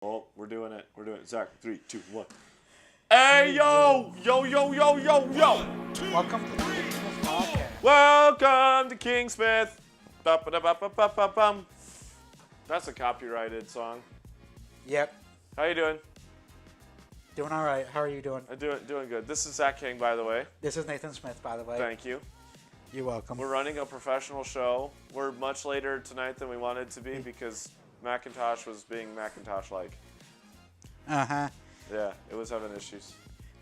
Oh, we're doing it. We're doing it. Zach, 3, 2, 1. Hey, yo! Yo, yo, yo, yo, yo! Welcome to the Kingsmith Podcast. Welcome to Kingsmith. Ba-ba-da-ba-ba-ba-ba-bum. That's a copyrighted song. Yep, How you doing? doing all right. How are you doing? I'm doing good. This is Zach King, by the way. This is Nathan Smith, by the way. Thank you. You're welcome. We're running a professional show. We're much later tonight than we wanted to be because Macintosh was being Macintosh-like. Uh-huh. Yeah, it was having issues.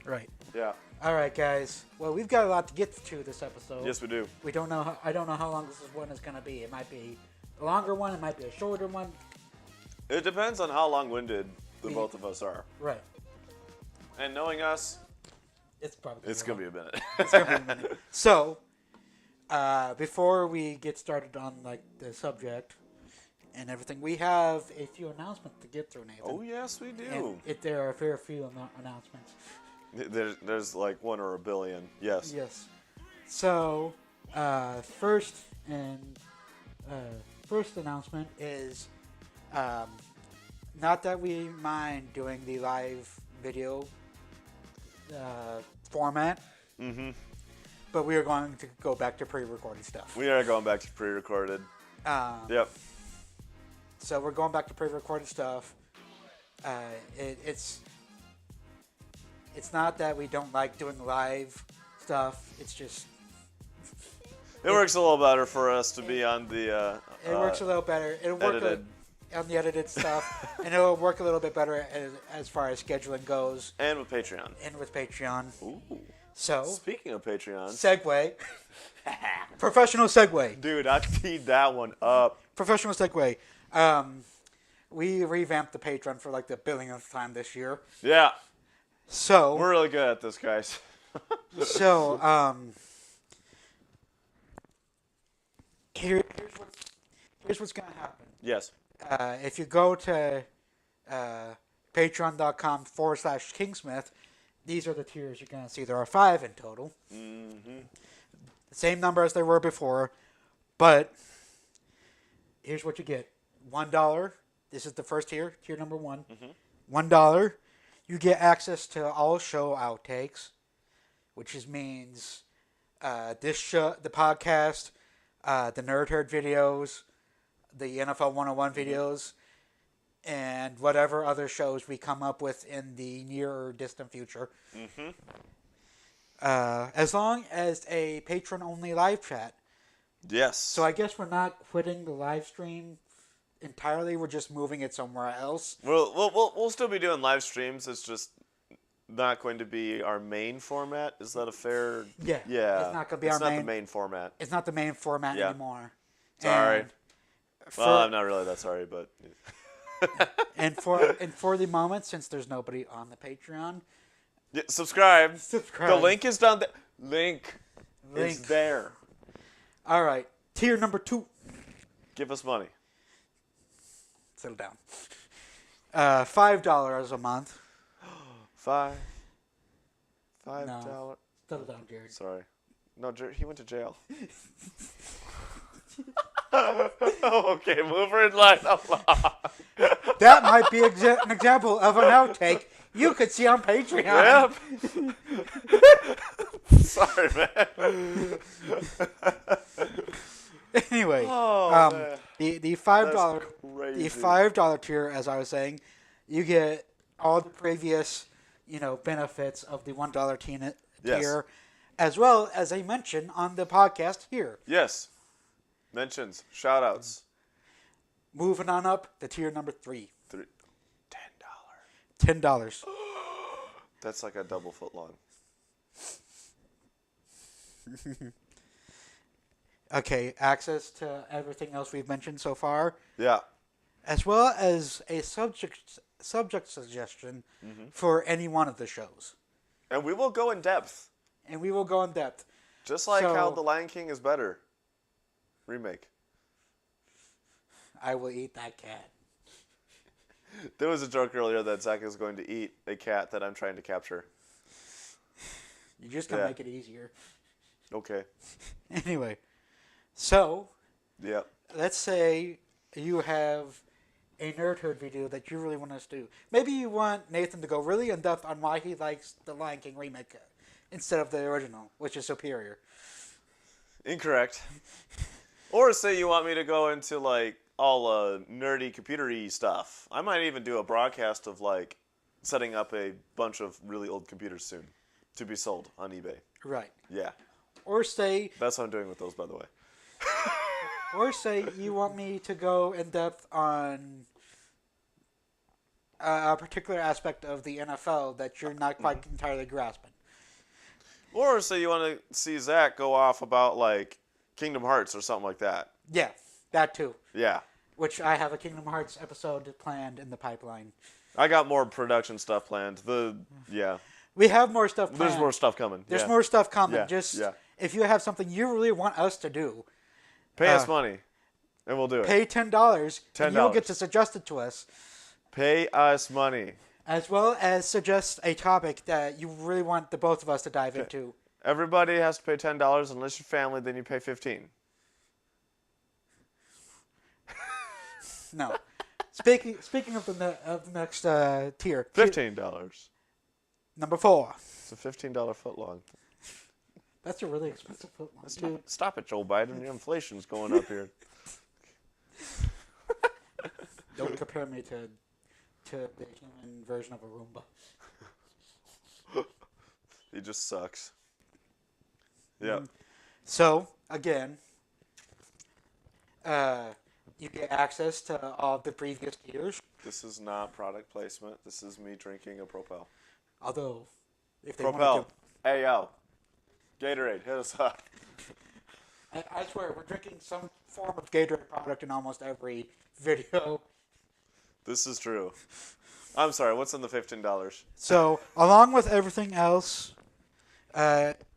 Right. Yeah. All right, guys. Well, we've got a lot to get to this episode. Yes, we do. We don't know. I don't know how long this one is going to be. It might be a longer one. It might be a shorter one. It depends on how long-winded the both of us are. Right. And knowing us, It's probably. it's going to be a minute. It's gonna be a minute. So, before we get started on like the subject and everything, we have a few announcements to get through, Nathan. Oh, yes, we do. And there are a fair few announcements. There's like one or a billion. Yes. Yes. So, first announcement is, not that we mind doing the live video format, but we are going to go back to pre-recorded stuff. We are going back to pre-recorded. Yep. So we're going back to pre-recorded stuff. It's not that we don't like doing live stuff. It's just It works a little better for us to be on the it works a little better. It'll work edited. on the edited stuff, and it'll work a little bit better as far as scheduling goes, And with Patreon. and with Patreon. Ooh. So, Speaking of Patreon. segue. Professional segue. Dude, I teed that one up. Professional segue. We revamped the Patreon for like the billionth time this year. Yeah. So, We're really good at this, guys. here's what's going to happen. Yes. If you go to patreon.com/Kingsmith, these are the tiers you're going to see. There are 5 in total. Mm-hmm. The same number as there were before, but here's what you get. $1. This is the first tier, tier number 1. $1. You get access to all show outtakes, which means this show, the podcast, the Nerd Herd videos, the NFL 101 videos, and whatever other shows we come up with in the near or distant future. As long as a patron-only live chat. Yes. So I guess we're not quitting the live stream entirely. We're just moving it somewhere else. We'll still be doing live streams. It's just not going to be our main format. Is that a fair? Yeah. Yeah. It's not going to be it's our not main. the main format. It's not the main format Yeah. anymore. Sorry. And Well, I'm not really that sorry, but for the moment, since there's nobody on the Patreon, yeah, subscribe. subscribe. The link is down there. Link is Link. there. All right. Tier number 2. Give us money. Settle down. $5 a month. $5. No. Settle down, Jared. Sorry. No, he went to jail. Okay, move her in line. That might be an example of an outtake you could see on Patreon. Yep. Sorry, man. Anyway, Oh, man. the $5 That's crazy. the $5 tier, as I was saying, you get all the previous benefits of the $1 tier, Yes. as well as a mention on the podcast here. Yes. Mentions. Shout-outs. Moving on up, the tier number 3, $10. $10. That's like a double foot long. Okay, access to everything else we've mentioned so far, Yeah. as well as a subject suggestion for any one of the shows, And we will go in depth. and we will go in depth. Just like So- how The Lion King is better. Remake. I will eat that cat. There was a joke earlier that Zach is going to eat a cat that I'm trying to capture. You're just gonna Yeah. make it easier. Okay. Anyway, so Yep. let's say you have a Nerdhood video that you really want us to do. Maybe you want Nathan to go really in depth on why he likes the Lion King remake instead of the original, which is superior. Incorrect. Or say you want me to go into like all nerdy computer-y stuff. I might even do a broadcast of like setting up a bunch of really old computers soon to be sold on eBay. Right. Yeah. Or say That's what I'm doing with those, by the way. Or say you want me to go in depth on a particular aspect of the NFL that you're not quite entirely grasping. Or say you want to see Zach go off about like Kingdom Hearts or something like that. Yeah, that too. Yeah. Which I have a Kingdom Hearts episode planned in the pipeline. I got more production stuff planned. We have more stuff planned. There's more stuff coming. There's yeah. more stuff coming. Yeah, Just yeah. if you have something you really want us to do, Pay us money, and we'll do it. pay $10, and you'll get $10. to suggest it to us. Pay us money. As well as suggest a topic that you really want the both of us to dive into. Everybody has to pay $10 unless you're family. Then you pay $15. No. Speaking of the next tier. $15. Number 4. It's a $15 footlong. That's a really expensive footlong. Stop it, Joe Biden. Your inflation's going up here. Don't compare me to the human version of a Roomba. He just sucks. Yeah. So, again, you get access to all the previous tiers. This is not product placement. This is me drinking a Propel. Although, if they Propel. wanted Hey, yo. Gatorade, hit us up. to... I swear, we're drinking some form of Gatorade product in almost every video. This is true. I'm sorry, what's in the $15? So, along with everything else,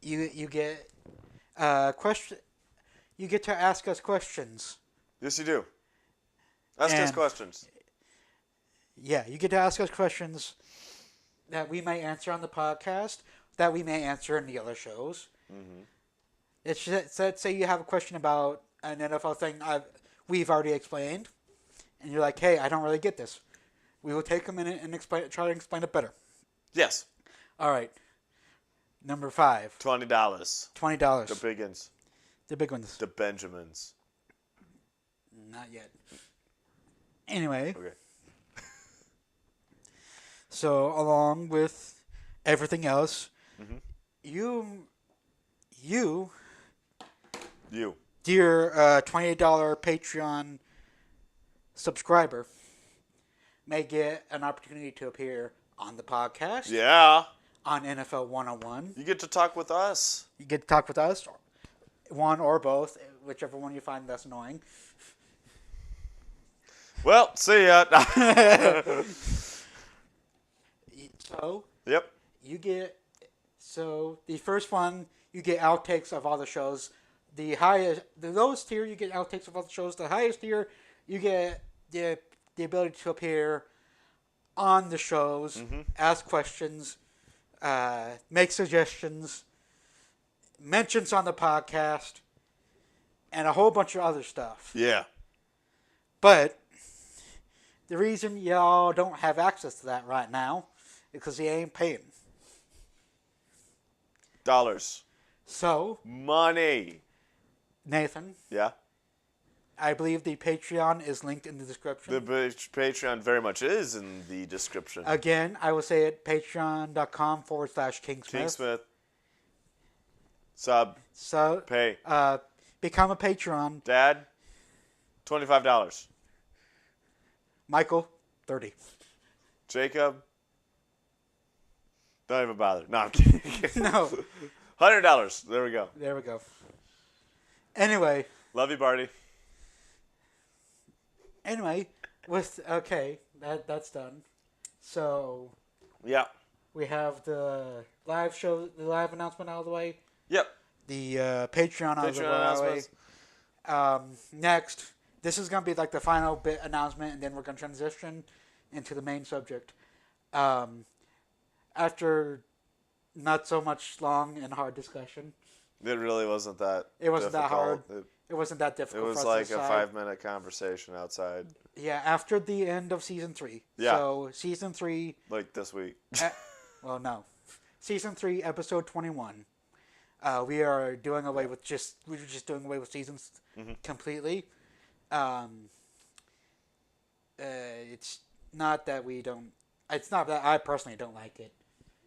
you get question. You get to ask us questions. Yes, you do. Ask us And- questions. Yeah, you get to ask us questions that we may answer on the podcast, that we may answer in the other shows. Mm-hmm. It's just, let's say you have a question about an NFL thing we've already explained, and you're like, hey, I don't really get this. We will take a minute and try to explain it better. Yes. All right. Number 5. $20. $20. The biggins. The big ones. The Benjamins. Not yet. Anyway, Okay. so along with everything else, Mm-hmm. you, You. dear $28 Patreon subscriber, may get an opportunity to appear on the podcast, Yeah. on NFL 101. You get to talk with us. You get to talk with us, one or both, whichever one you find less annoying. Well, see ya. So, Yep. you get... So, the first one, you get outtakes of all the shows. The lowest tier, you get outtakes of all the shows. The highest tier, you get the ability to appear on the shows, ask questions, make suggestions, mentions on the podcast, and a whole bunch of other stuff. Yeah. But the reason y'all don't have access to that right now is because you ain't paying. Dollars. So, Money. Nathan, Yeah. I believe the Patreon is linked in the description. The Patreon very much is in the description. Again, I will say it, patreon.com/Kingsmith. Kingsmith. Sub. So, Pay. become a patron. Dad. $25. Michael, 30. Jacob. Don't even bother. No, I'm kidding. No, $100. There we go. there we go. Anyway, Love you, Barty. that's done. So, Yeah. we have the live show, the live announcement out of the way. Yep. The Patreon out of the Patreon way. announcements. Next, this is going to be like the final bit announcement, and then we're going to transition into the main subject. After not so much long and hard discussion, It really wasn't that. it wasn't that hard. difficult. It wasn't that It difficult. was for us like to a decide. 5-minute conversation outside, Yeah, after the end of season 3. Yeah. So season 3. like this week. Well, no, season 3, episode 21. We are doing away with we're just doing away with seasons completely. It's not that we don't. It's not that I personally don't like it.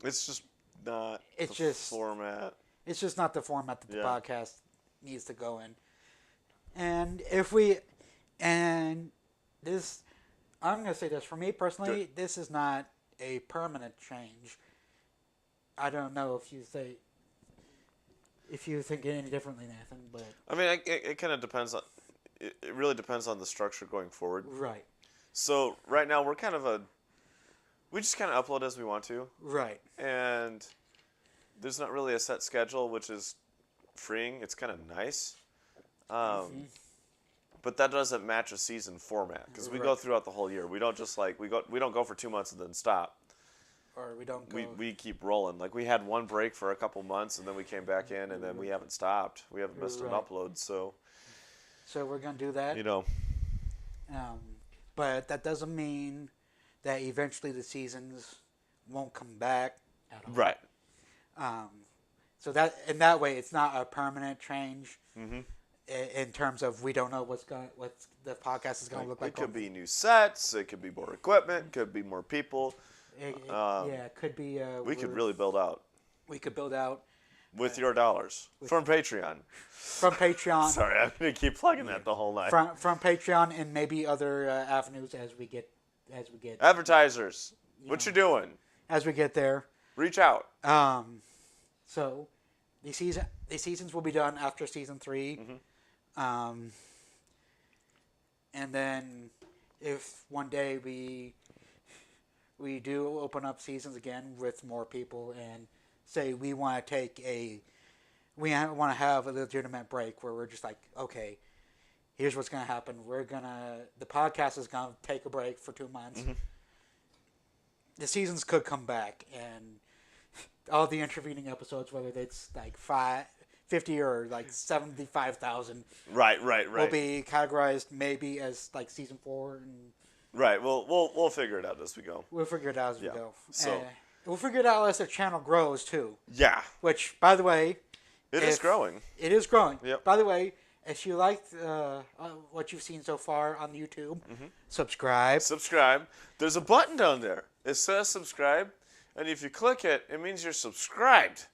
It's just not It's the just- format. It's just not the format that the Yeah. podcast needs to go in. And if we, and this, I'm going to say this, for me personally, this is not a permanent change. I don't know if you think any differently, Nathan, but. I mean, it kind of depends on. It really depends on the structure going forward. Right. So right now we're we just kind of upload as we want to, Right. and there's not really a set schedule, which is freeing. It's kind of nice. But that doesn't match a season format because we go Right. throughout the whole year. We don't just we don't go for 2 months and then stop. Or we don't go. We keep rolling. Like we had one break for a couple months and then we came back in and then we haven't stopped. We haven't missed an Right. upload. So So we're going to do that. But that doesn't mean that eventually the seasons won't come back at all. right. So that in that way, it's not a permanent change. In terms of we don't know what the podcast is going to look like. It could be new sets. It could be more equipment. Could be more people. It could be. We could really build out We could build out with your dollars from Patreon. from Patreon. Sorry, I'm gonna keep plugging that the whole night. From Patreon and maybe other avenues as we get Advertisers, what you doing? there. Reach out. So the seasons will be done after season 3. And then if one day we do open up seasons again with more people and say we want to want to have a legitimate break where we're just like, okay, here's what's going to happen. The podcast is going to take a break for 2 months. The seasons could come back and all the intervening episodes, whether it's like 50 or like 75,000, Right. will be categorized maybe as like season 4, and Right. We'll figure it out as we go. we'll figure it out as we go. So- We'll figure it out as the channel grows too. Yeah. Which, by the way, It is growing. It is growing. Yep. By the way, if you liked what you've seen so far on YouTube, subscribe. Subscribe. There's a button down there. It says subscribe, and if you click it, it means you're subscribed.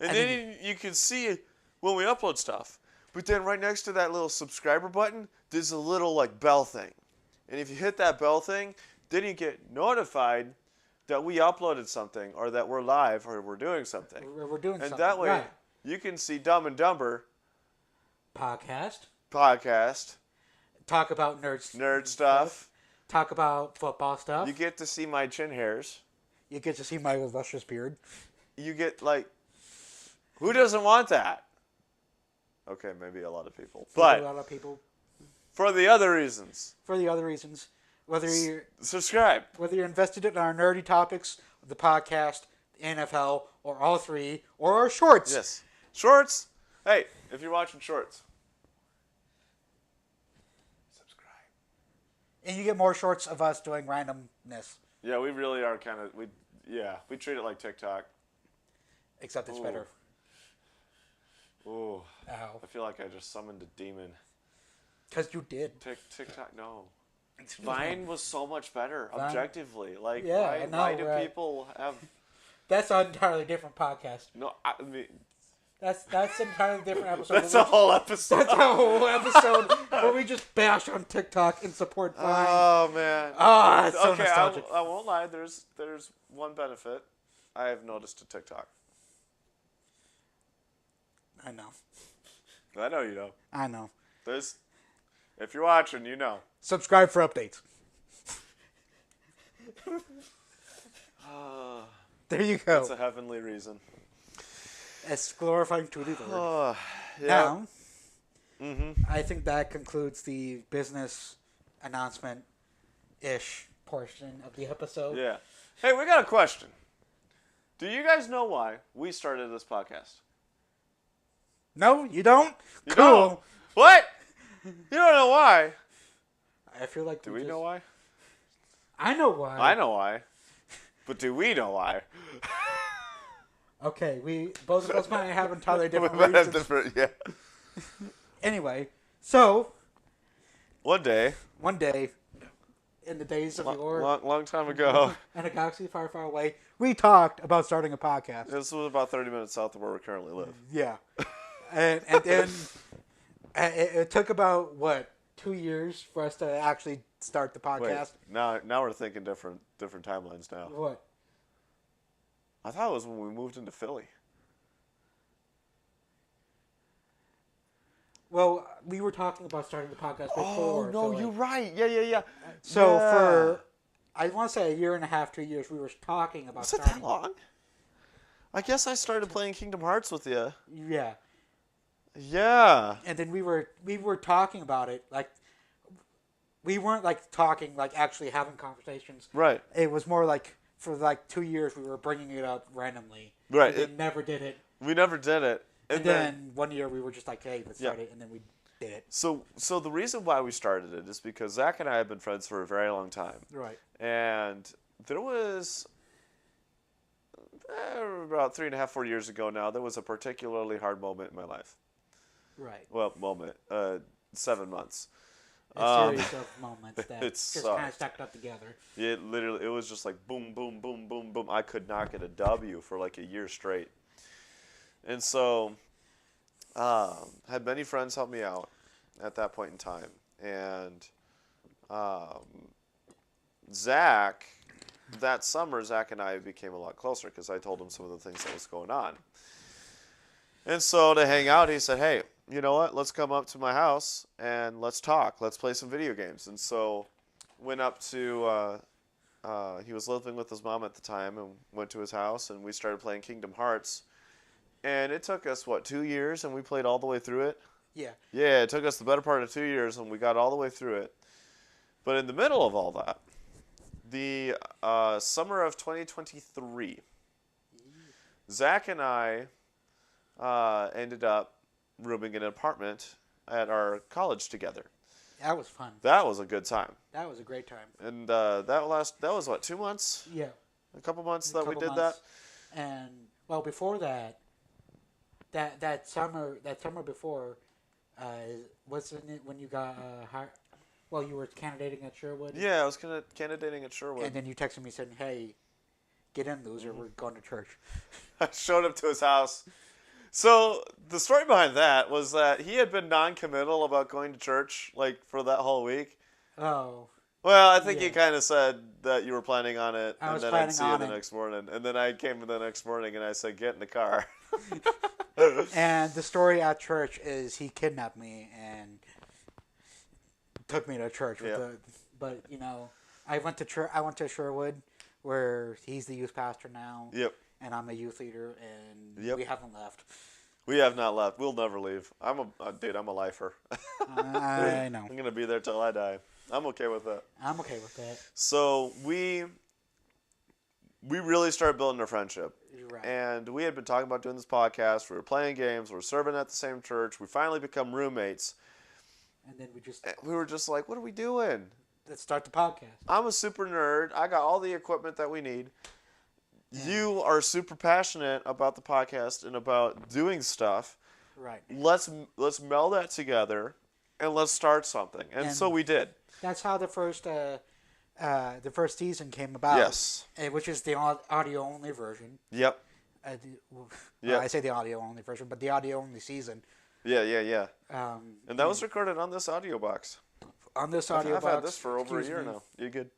And then you can see when we upload stuff. But then right next to that little subscriber button, there's a little bell thing. And if you hit that bell thing, then you get notified that we uploaded something or that we're live or we're doing something. We're doing And something. that way Right. you can see Dumb and Dumber Podcast. talk About nerds. nerd stuff. Talk about football stuff. You get to see my chin hairs. You get to see my luscious beard. You get who doesn't want that? Okay, maybe a lot of people. A But lot of people. for the other reasons, For the other reasons, whether subscribe. you're invested in our nerdy topics, the podcast, the NFL, or all three, or our shorts. Yes. Shorts. Hey, if you're watching shorts, subscribe. And you get more shorts of us doing randomness, Yeah, we really are we treat it like TikTok. except it's Ooh. better. Ooh. Ow. I feel like I just summoned a demon. Because you did. TikTok, no. Vine was so much better, Vine- objectively. Yeah, I know, why do right. people have... That's an entirely different podcast. No, I mean... That's an entirely different episode. That's a whole episode. That's a whole episode where we just bash on TikTok and support Vine. Oh, man. It's so Okay, nostalgic. I won't lie. There's one benefit I have noticed to TikTok. I know. I know you know. I know. If you're watching, you know. Subscribe for updates. There you go. It's a heavenly reason. It's glorifying to the Lord. Yeah. Now, I think that concludes the business announcement-ish portion of the episode. Yeah. Hey, we got a question. Do you guys know why we started this podcast? No, you don't? You Cool. don't? What? You don't know why? I feel like Do we know why? I know why. I know why. But do we know why? Okay, we both of us might have entirely different We might have reasons. different, yeah. Anyway, so One day, one day, in the days of yore, long time ago, in a galaxy far, far away, we talked about starting a podcast. this was about 30 minutes south of where we currently live. Yeah, and then it took about what 2 years for us to actually start the Wait, podcast. now we're thinking different timelines now. What? I thought it was when we moved into Philly. Well, we were talking about starting the podcast before. Oh, no, so, you're right. Yeah. So Yeah. for, I want to say a year and a half, 2 years, we were talking about Was it starting. that long? I guess I started playing Kingdom Hearts with you. Yeah, Yeah. and then we were talking about it like we weren't like talking like actually having conversations. Right. It was more like for like 2 years we were bringing it up randomly. Right. We never did it. We never did it. And then 1 year we were just like, hey, let's start Yeah. it, and then we did it. So the reason why we started it is because Zach and I have been friends for a very long time. Right. And there was about 3.5, 4 years ago now, there was a particularly hard moment in my life. Right. Well, 7 months. A series of moments that it just kind of sucked. stacked up together. It was just like boom, boom, boom, boom, boom. I could not get a W for like a year straight. And so, had many friends help me out at that point in time. And Zach, that summer, Zach and I became a lot closer because I told him some of the things that was going on. And so to hang out, he said, hey, you know what? Let's come up to my house and let's talk. Let's play some video games. And so went up to, he was living with his mom at the time, and went to his house, and we started playing Kingdom Hearts. And it took us, 2 years, and we played all the way through it? Yeah. Yeah, it took us the better part of 2 years, and we got all the way through it. But in the middle of all that, the summer of 2023, Zach and I ended up rooming in an apartment at our college together. That was fun. That was a good time. That was a great time. And that was 2 months? Yeah. A couple months A that we couple did months. And well, before that summer before, wasn't it when you got hired? Well, you were candidating at Sherwood. that? Yeah, I was candidating at Sherwood. And then you texted me saying, "Hey, get in, loser. We're going to church." I showed up to his house. So the story behind that was that he had been non-committal about going to church like for that whole week. Oh. Well, I think you Yeah. kind of said that you were planning on it, I and was then I'd planning see you on the it. next morning. And then I came the next morning, and I said, "Get in the car." And the story at church is he kidnapped me and took me to church. Yeah. But you know, I went to church. I went to Sherwood, where he's the youth pastor now. Yep. And I'm a youth leader, and Yep. we haven't left. We have not left. We'll never leave. I'm a lifer. I know. I'm gonna be there till I die. I'm okay with that. I'm okay with that. So we really started building a friendship. You're right. And we had been talking about doing this podcast. We were playing games. We were serving at the same church. We finally become roommates. And then We were just like, what are we doing? let's start the podcast. I'm a super nerd. I got all the equipment that we need. You are super passionate about the podcast and about doing stuff. Right. Let's meld that together and let's start something. And so we did. That's how the first season came about. Yes. Which is the audio only version. Yep. Well, I say the audio only version, but the audio only season. Yeah. Um, And that was recorded on this audio box. on this I've audio box. had this for over a excuse year me. now. You good?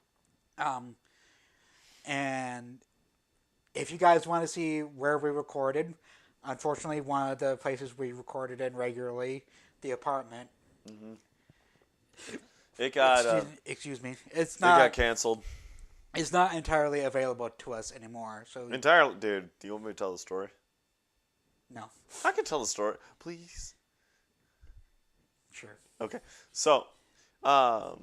And if you guys want to see where we recorded, unfortunately, one of the places we recorded in regularly, the apartment. It got Excuse me. It's it got canceled It's not entirely available to us anymore. So entirely. Dude, do you want me to tell the story? no, I can tell the story, please. sure. Okay, so, how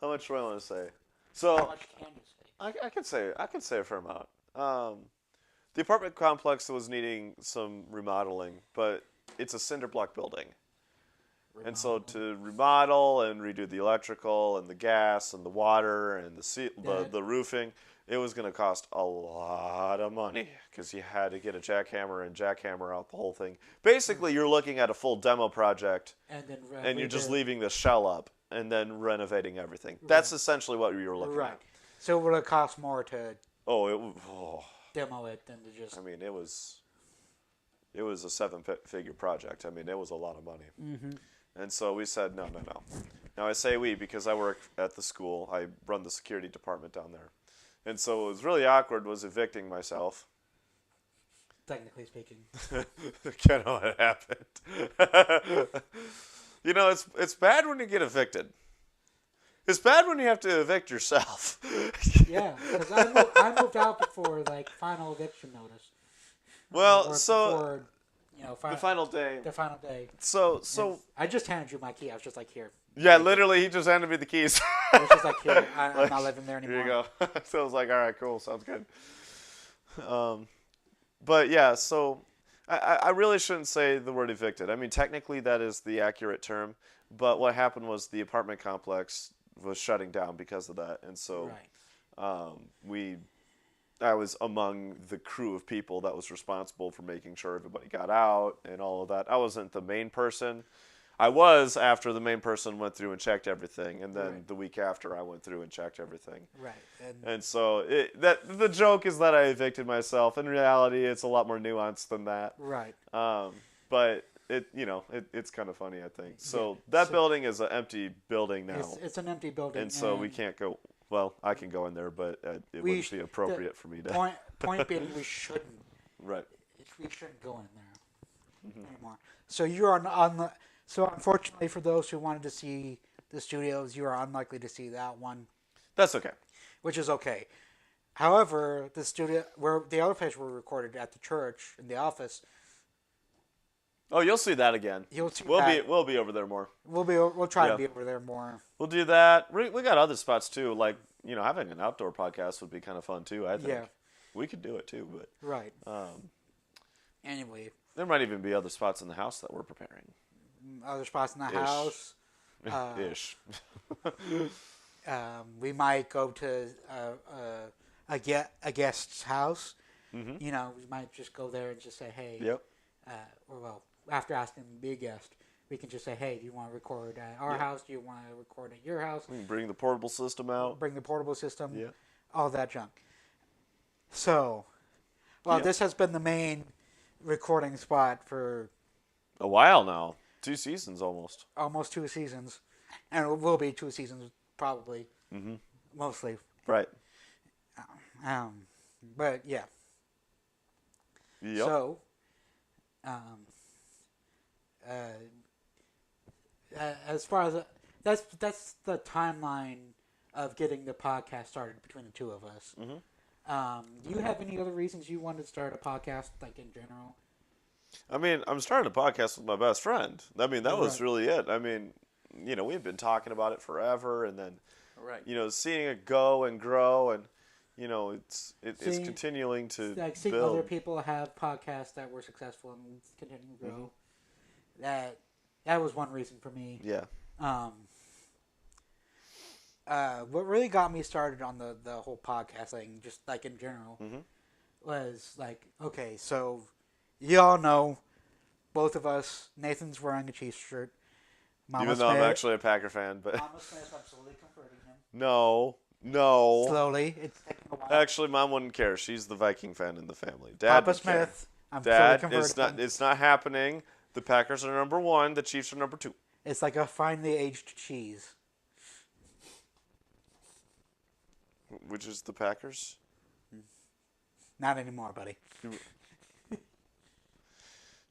much do I want to say? How So, much can you say? I can say a fair amount. The apartment complex was needing some remodeling, but it's a cinder block building. And so to remodel and redo the electrical and the gas and the water and the roofing, it was going to cost a lot of money because you had to get a jackhammer and jackhammer out the whole thing. Basically, you're looking at a full demo project, and you're just leaving the shell up and then renovating everything. Right. That's essentially what you were looking at. So it would have cost more to demo it than to just... I mean, it was a 7-figure project. I mean, it was a lot of money. Mm-hmm. And so we said, no. Now, I say we because I work at the school. I run the security department down there. And so what was really awkward was evicting myself. Technically speaking. Kind of what happened. You know, it's bad when you get evicted. It's bad when you have to evict yourself. Yeah, because I moved out before, like, final eviction notice. Well, before, the final day. The final day. So I just handed you my key. I was just like, here. Yeah, literally, he just handed me the keys. I was just like, here, I'm not living there anymore. Here you go. So I was like, all right, cool, sounds good. But yeah, so I really shouldn't say the word evicted. I mean, technically that is the accurate term, but what happened was the apartment complex was shutting down because of that, and so I was among the crew of people that was responsible for making sure everybody got out and all of that. I wasn't the main person. I was after the main person went through and checked everything, and then the week after I went through and checked everything. Right. And so the joke is that I evicted myself. In reality, it's a lot more nuanced than that. Right. But it's kind of funny, I think. So that building is an empty building now. It's an empty building, and so we can't go. Well, I can go in there, but it wouldn't be appropriate for me to. Point being, we shouldn't. Right. We shouldn't go in there anymore. So you're on the. So unfortunately, for those who wanted to see the studios, you are unlikely to see that one. That's okay. Which is okay. However, the studio where the other place were recorded at the church in the office. Oh, you'll see that again. You'll see we'll be over there more. We'll try to be over there more. We'll do that. We got other spots too. Like having an outdoor podcast would be kind of fun too. I think we could do it too. But right. Anyway, there might even be other spots in the house that we're preparing. Other spots in the house. Ish. We might go to a guest's house. Mm-hmm. We might just go there and just say, hey. Yep. After asking them to be a guest, we can just say, hey, do you want to record at our house? Do you want to record at your house? We can bring the portable system out. Bring the portable system. Yeah. All that junk. So, this has been the main recording spot for a while now. 2 seasons almost. Almost 2 seasons. And it will be 2 seasons probably. Mm-hmm. Mostly. Right. But yeah. Yep. So, as far as that's the timeline of getting the podcast started between the two of us. Mm-hmm. Do you have any other reasons you wanted to start a podcast, like in general? I mean, I'm starting a podcast with my best friend. I mean, that was really it. I mean, we've been talking about it forever, and then, seeing it go and grow, and it's continuing to seeing build. Other people have podcasts that were successful and continuing to grow. Mm-hmm. That was one reason for me. Yeah. What really got me started on the whole podcast thing, just like in general, was like, okay, so you all know, both of us, Nathan's wearing a Chiefs shirt. Even though I'm actually a Packer fan, but Mama Smith absolutely converting him. No. Slowly, it's taking a while. Actually, Mom wouldn't care. She's the Viking fan in the family. Dad Papa Smith, I'm Dad, fully converted. it's not happening. The Packers are number 1. The Chiefs are number 2. It's like a finely aged cheese. Which is the Packers? Not anymore, buddy.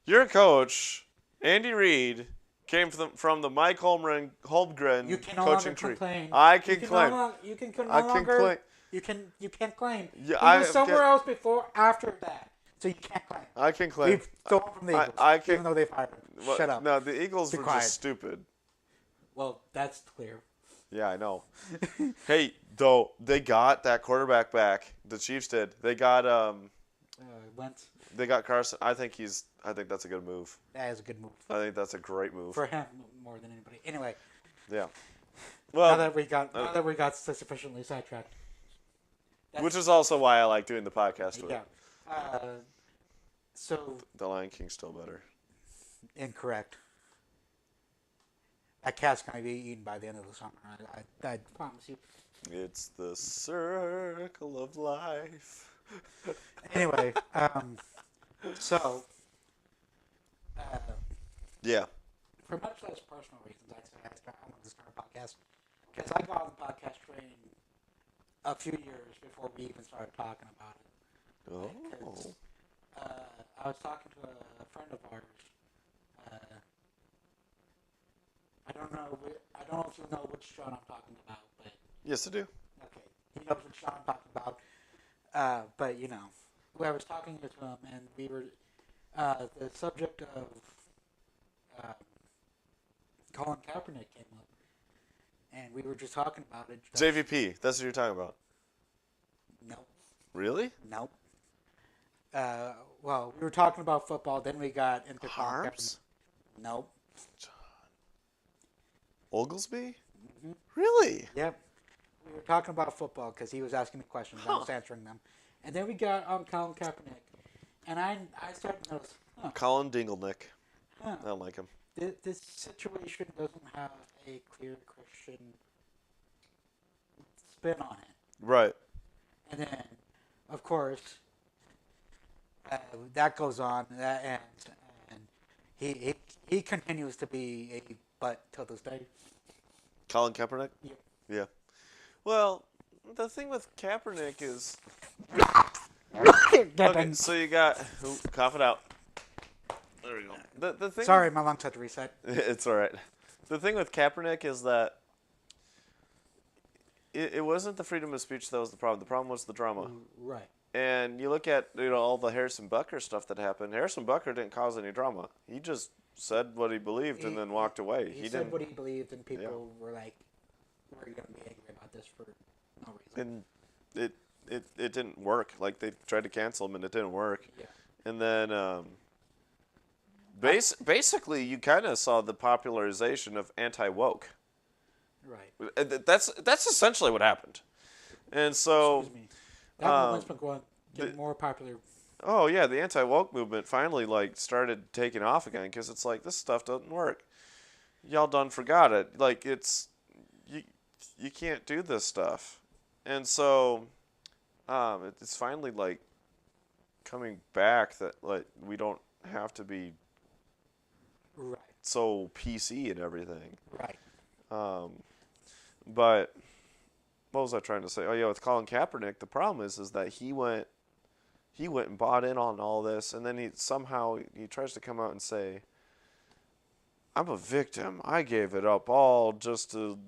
Your coach, Andy Reid, came from the Mike Holmgren coaching tree. Complain. I can claim. You can't claim. Yeah, he was somewhere else after that, so you can't claim. I can claim. We've stolen from the Eagles, even though they fired him. Well, Shut up. No, the Eagles were just stupid. Well, that's clear. Yeah, I know. Hey, though, they got that quarterback back. The Chiefs did. They got Wentz. They got Carson. I think that's a good move. That is a good move I think that's a great move. for him more than anybody. Anyway, Yeah. Well, now that we got sufficiently sidetracked. which is also why I like doing the podcast with Yeah. So The Lion King's still better. incorrect. That cat's gonna be eaten by the end of the summer. I promise you. It's the circle of life. Anyway, so Yeah. for much less personal reasons, I wanted to start a podcast because I got on the podcast train a few years before we even started talking about it. Oh. 'Cause, I was talking to a friend of ours. I don't know if you know which Sean I'm talking about, but Yes, I do. okay, he knows what Sean I'm talking about. But I was talking to him, and we were the subject of Colin Kaepernick came up, and we were just talking about it. JVP. That's what you're talking about. Nope. Really? Nope. Well, we were talking about football, then we got into Colin Harps? Kaepernick. Nope. Oglesby? Really? Yep. We were talking about football because he was asking me questions. I was answering them. And then we got on Colin Kaepernick. And I started to notice, Colin Dinglenick. huh, I don't like him. this situation doesn't have a clear Christian spin on it. Right. And then, of course, that goes on, that ends, and he continues to be a butt till this day. Colin Kaepernick? Yep. Yeah. Well, the thing with Kaepernick is... Okay, so you got... Cough it out. There we go. The thing Sorry, my lungs had to reset. It's all right. The thing with Kaepernick is that it wasn't the freedom of speech that was the problem. The problem was the drama. Right. And you look at all the Harrison Butker stuff that happened. Harrison Butker didn't cause any drama. He just said what he believed and then walked away. He said didn't. what he believed, and people were like, "We're going to be angry about this for no reason." And it didn't work. Like they tried to cancel him and it didn't work. Yeah. And then basically you kind of saw the popularization of anti-woke. Right. That's essentially what happened. And so Excuse me. That movement's been getting more popular. oh yeah, the anti-woke movement finally started taking off again because it's like this stuff doesn't work. Y'all done forgot it. Like it's you can't do this stuff. And so it's finally coming back that we don't have to be Right. so PC and everything. Right. But what was I trying to say? Oh yeah, with Colin Kaepernick, the problem is that he went and bought in on all this, and then he tries to come out and say, "I'm a victim. I gave it up all just to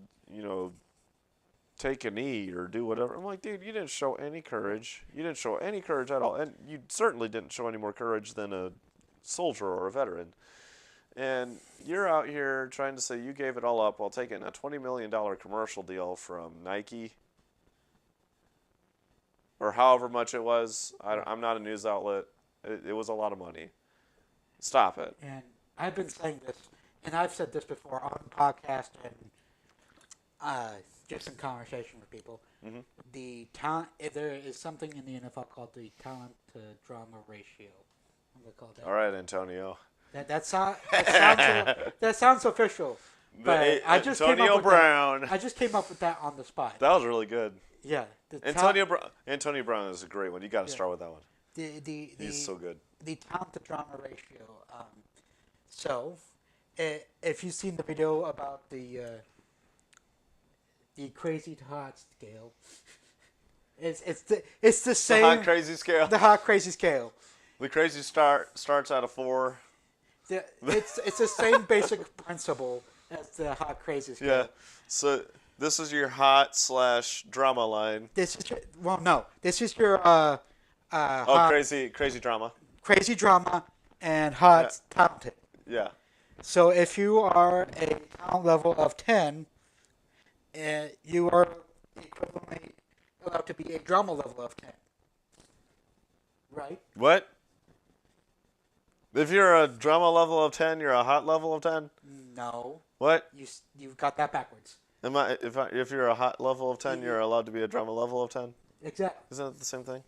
take a knee or do whatever." I'm like, dude, you didn't show any courage. You didn't show any courage at all, and you certainly didn't show any more courage than a soldier or a veteran. And you're out here trying to say you gave it all up while taking a $20 million commercial deal from Nike or however much it was. I'm not a news outlet. It was a lot of money. Stop it. And I've been saying this, and I've said this before on the podcast and just in conversation with people. Mm-hmm. The talent, there is something in the NFL called the talent to drama ratio. I'm gonna call that. All right, Antonio. That sounds official. But I just came Antonio up with Brown. I just came up with that on the spot. That was really good. Yeah. Antonio Brown is a great one. You got to start with that one. He's so good. The talent to drama ratio. So, if you've seen the video about the crazy to hot scale, it's the same. The hot crazy scale. The hot crazy scale. The crazy starts out of 4. It's the same basic principle as the hot crazy scale. Yeah. So this is your hot / drama line. This is This is your hot, crazy drama. crazy drama and hot talented. Yeah. So if you are a talent level of 10, you are equivalently allowed to be a drama level of 10. Right? right? What? If you're a drama level of 10, you're a hot level of 10? No, What? you've got that backwards. If you're a hot level of 10, you're allowed to be a drama level of 10? Exactly. Isn't that the same thing?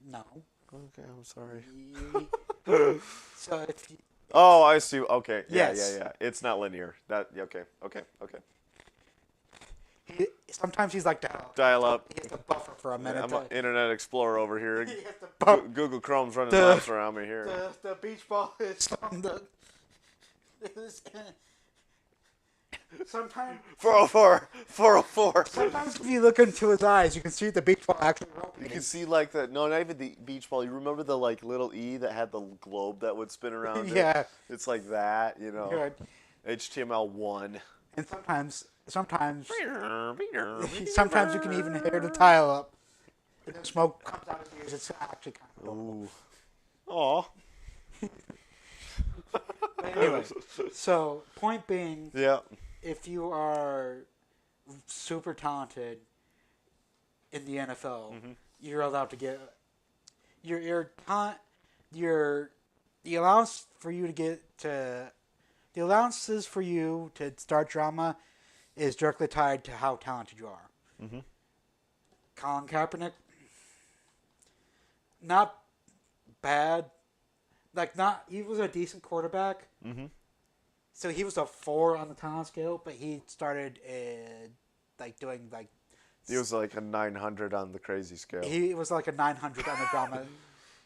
No. Okay, I'm sorry. So if you, Oh, I see. Okay. Yes. Yeah. It's not linear. Okay. sometimes he's like Dial up. He has to buffer for a minute. I'm an Internet Explorer over here. He has to Google Chrome's running laps around me here. The beach ball is on the. Sometimes 404. Sometimes if you look into his eyes, you can see the beach ball actually You rotating. can see like the not even the beach ball. You remember the like little E that had the globe that would spin around it? Yeah. It's like that, you know. Good. HTML1. And sometimes you can even hear the tile up. And the smoke comes out of his ears. It's actually kind of cool. Ooh. Aw. But anyway, so point being, Yeah. if you are super talented in the NFL, you're allowed to get the allowance for you to get to the allowances for you to start drama is directly tied to how talented you are. Mm-hmm. Colin Kaepernick, not bad. He was a decent quarterback. Mm-hmm. So he was a 4 on the talent scale, but he started doing He was like a 900 on the crazy scale. he was like a 900 on the drama.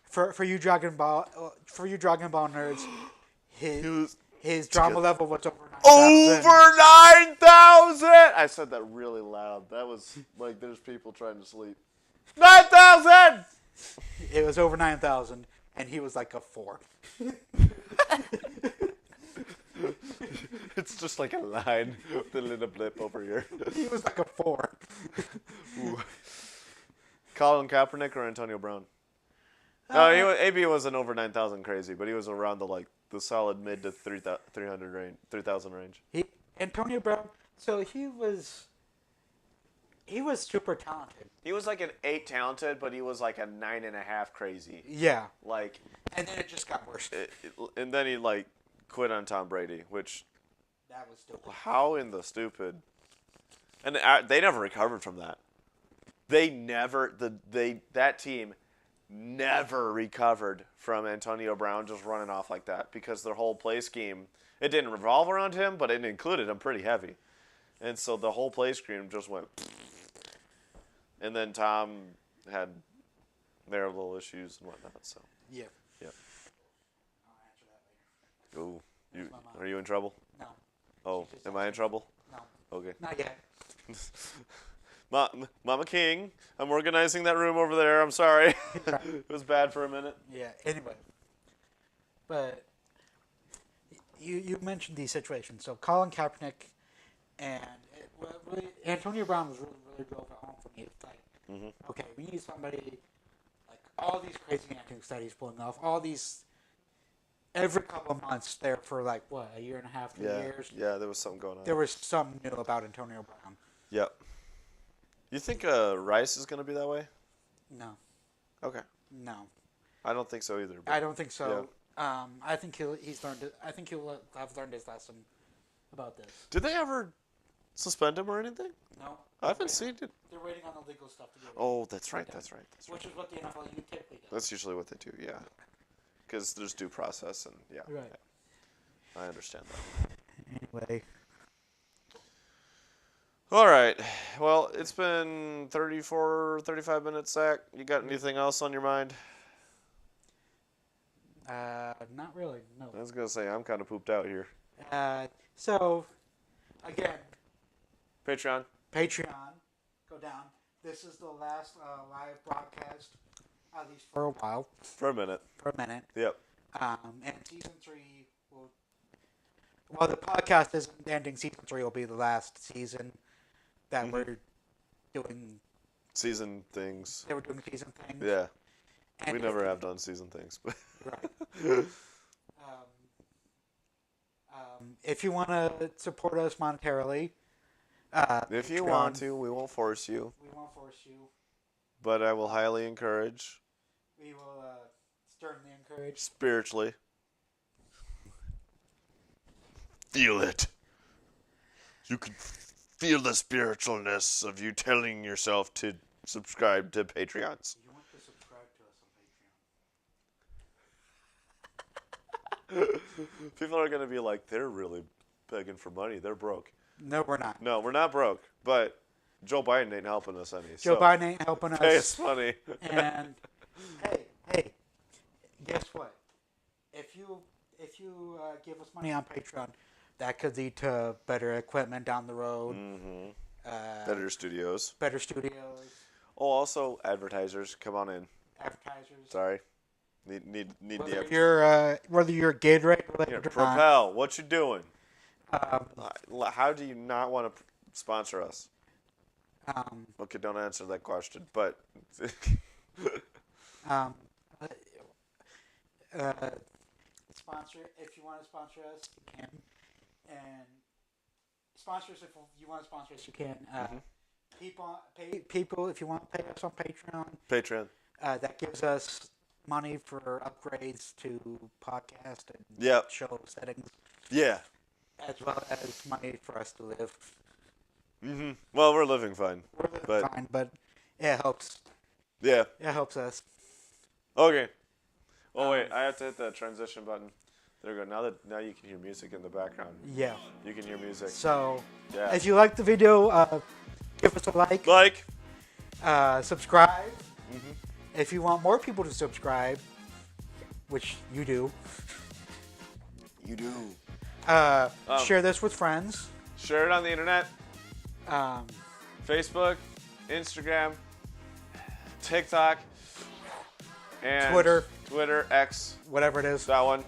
For you Dragon Ball nerds, his drama level was over 9,000. Over 9,000! I said that really loud. That was like there's people trying to sleep. 9,000! It was over 9,000, and he was like a 4. It's just like a line with a little blip over here. He was like a 4. Ooh. Colin Kaepernick or Antonio Brown? No, AB wasn't over 9,000 crazy, but he was around the solid mid to 300 range, 3,000 range. Antonio Brown. So he was super talented. He was like an 8 talented, but he was like a 9.5 crazy. Yeah. Like, And then it just got worse. and then he like quit on Tom Brady, which That was stupid. how in the stupid? And they never recovered from that. That team never recovered from Antonio Brown just running off like that because their whole play scheme, it didn't revolve around him, but it included him pretty heavy. And so the whole play scheme just went. And then Tom had their little issues and whatnot. So Yeah. yeah. I'll answer that later. Ooh, That's my mom. are you in trouble? No. Oh, She just am I in trouble? No. Okay. Not yet. Mama King, I'm organizing that room over there. I'm sorry. It was bad for a minute. Yeah. Anyway. But you mentioned these situations. So Colin Kaepernick and Antonio Brown was really drove it home for me. It's like, okay, we need somebody like all these crazy antics that he's pulling off. All these every couple of months there for like what, a year and a half, 2 years. Yeah, there was something going on. There was something new about Antonio Brown. Yep. You think Rice is going to be that way? No. Okay. No. I don't think so either. But I don't think so. I think he'll have learned his lesson about this. did they ever suspend him or anything? No. I haven't seen it. They're waiting on the legal stuff to get. Oh, that's right. That's right. Which is what the NFL typically does. That's usually what they do. Yeah. Because there's due process and yeah. Right. Yeah. I understand that. Anyway. All right. Well, it's been 35 minutes, Zach. You got anything else on your mind? Not really. No. I was going to say, I'm kind of pooped out here. So, again, Patreon. go down. This is the last live broadcast, at least for a while. For a minute. Yep. And season 3 will. Well, the podcast isn't ending. Season 3 will be the last season that we're doing. Season things. They were doing season things. Yeah. And We never have done season things. But Right. If you want to support us monetarily, if you Patreon, want to, we won't force you. we won't force you. But I will highly encourage we will sternly encourage. Spiritually. Feel it. You can feel the spiritualness of you telling yourself to subscribe to Patreons. You want to subscribe to us on Patreon. People are going to be like, they're really begging for money. They're broke. No, we're not. No, we're not broke. But Joe Biden ain't helping us any. Joe so Biden ain't helping us. pay us money. And hey, guess what? If you give us money on Patreon, that could lead to better equipment down the road. Better studios. Better studios. Oh, also advertisers. Come on in. Advertisers. Sorry. Need Whether the you're Gatorade related Here, or not. Propel. What you doing? How do you not want to sponsor us? Okay, don't answer that question. But sponsor if you want to sponsor us, you can. And sponsor us if you want to sponsor us, you can. People, if you want to pay us on Patreon. that gives us money for upgrades to podcast and Yep. show settings, Yeah. as well as money for us to live. Well, we're living fine. We're living But- fine, but it helps. Yeah. It helps us. Okay. Oh wait, I have to hit the transition button. There we go. Now you can hear music in the background. Yeah. You can hear music. So, Yeah. if you like the video, give us a like. Like. Subscribe. If you want more people to subscribe, which you do, You do. share this with friends. Share it on the internet. Facebook, Instagram, TikTok, and Twitter, X, whatever it is, that one.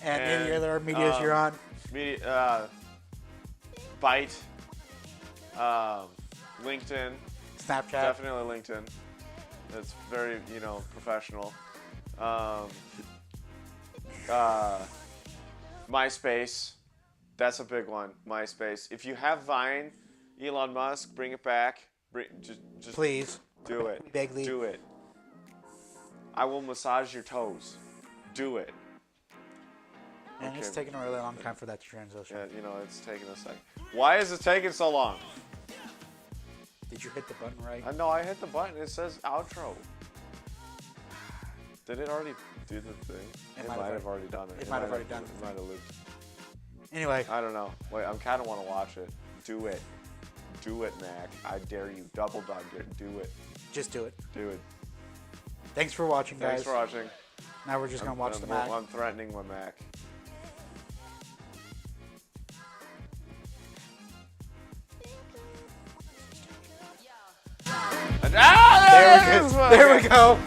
and any and, other medias you're on. Media, Byte, LinkedIn, Snapchat. definitely LinkedIn. It's very, professional. MySpace, that's a big one. MySpace. If you have Vine, Elon Musk, bring it back. Just Please. do it. Vaguely. Do it. I will massage your toes. Do it. And it's Okay. taking a really long time for that to transition. Yeah, it's taking a second. Why is it taking so long? Did you hit the button right? I know I hit the button. It says outro. Did it already do the thing? It might have already done it. It might have already done it. It might have looped. Anyway, I don't know. Wait, I kind of want to watch it. Do it. Do it, Mac. I dare you. Double dog dare. Do it. just do it. Do it. Thanks for watching, guys. Thanks for watching. Now we're just going to watch the Mac. I'm threatening my Mac. There we go.